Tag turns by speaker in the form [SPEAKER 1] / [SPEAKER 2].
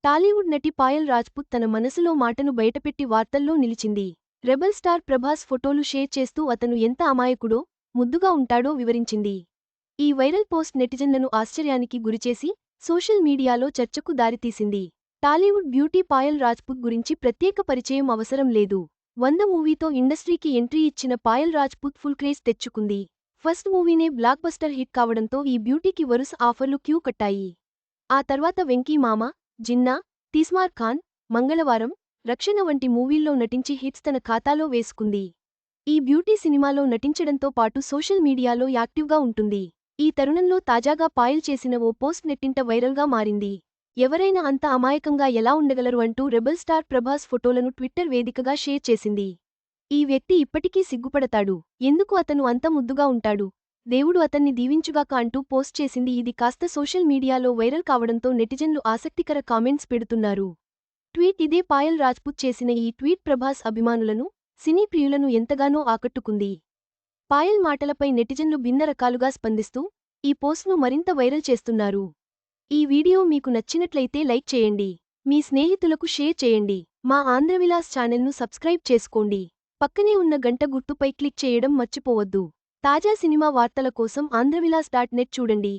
[SPEAKER 1] టాలీవుడ్ నటి పాయల్ రాజ్పుత్ తన మనసులో మాటను బయటపెట్టి వార్తల్లో నిలిచింది. రెబల్ స్టార్ ప్రభాస్ ఫోటోలు షేర్ చేస్తూ అతను ఎంత అమాయకుడో, ముద్దుగా ఉంటాడో వివరించింది. ఈ వైరల్ పోస్ట్ నెటిజన్లను ఆశ్చర్యానికి గురిచేసి, సోషల్ మీడియాలో చర్చకు దారితీసింది. టాలీవుడ్ బ్యూటీ పాయల్ రాజ్పుత్ గురించి ప్రత్యేక పరిచయం అవసరం లేదు. 100 మూవీతో ఇండస్ట్రీకి ఎంట్రీ ఇచ్చిన పాయల్ రాజ్పుత్ ఫుల్ క్రేజ్ తెచ్చుకుంది. ఫస్ట్ మూవీనే బ్లాక్బస్టర్ హిట్ కావడంతో ఈ బ్యూటీకి వరుస ఆఫర్లు క్యూ కట్టాయి. ఆ తర్వాత వెంకీ మామ, జిన్నా, తీస్మార్ ఖాన్, మంగళవారం, రక్షణ వంటి మూవీల్లో నటించి హిట్స్ తన ఖాతాలో వేసుకుంది. ఈ బ్యూటీ సినిమాలో నటించడంతో పాటు సోషల్ మీడియాలో యాక్టివ్గా ఉంటుంది. ఈ తరుణంలో తాజాగా పాయల్ చేసిన ఓ పోస్ట్ నెట్టింట వైరల్గా మారింది. ఎవరైనా అంత అమాయకంగా ఎలా ఉండగలరు అంటూ రెబల్ స్టార్ ప్రభాస్ ఫోటోలను ట్విట్టర్ వేదికగా షేర్ చేసింది. ఈ వ్యక్తి ఇప్పటికీ సిగ్గుపడతాడు. ఎందుకు అతను అంత ముద్దుగా ఉంటాడు? దేవుడు అతన్ని దీవించుగాక అంటూ పోస్ట్ చేసింది. ఇది కాస్త సోషల్ మీడియాలో వైరల్ కావడంతో నెటిజన్లు ఆసక్తికర కామెంట్స్ పెడుతున్నారు. ట్వీట్ ఇదే పాయల్ రాజ్పుత్ చేసిన ఈ ట్వీట్ ప్రభాస్ అభిమానులను, సినీ ప్రియులను ఎంతగానో ఆకట్టుకుంది. పాయల్ మాటలపై నెటిజన్లు భిన్న రకాలుగా స్పందిస్తూ, ఈ పోస్ట్ను మరింత వైరల్ చేస్తున్నారు. ఈ వీడియో మీకు నచ్చినట్లయితే లైక్ చేయండి. మీ స్నేహితులకు షేర్ చేయండి. మా ఆంధ్రవిలాస్ ఛానల్ను సబ్స్క్రైబ్ చేసుకోండి. పక్కనే ఉన్న గంట గుర్తుపై క్లిక్ చేయడం మర్చిపోవద్దు. తాజా సినిమా వార్తల కోసం ఆంధ్రవిలాస్.net చూడండి.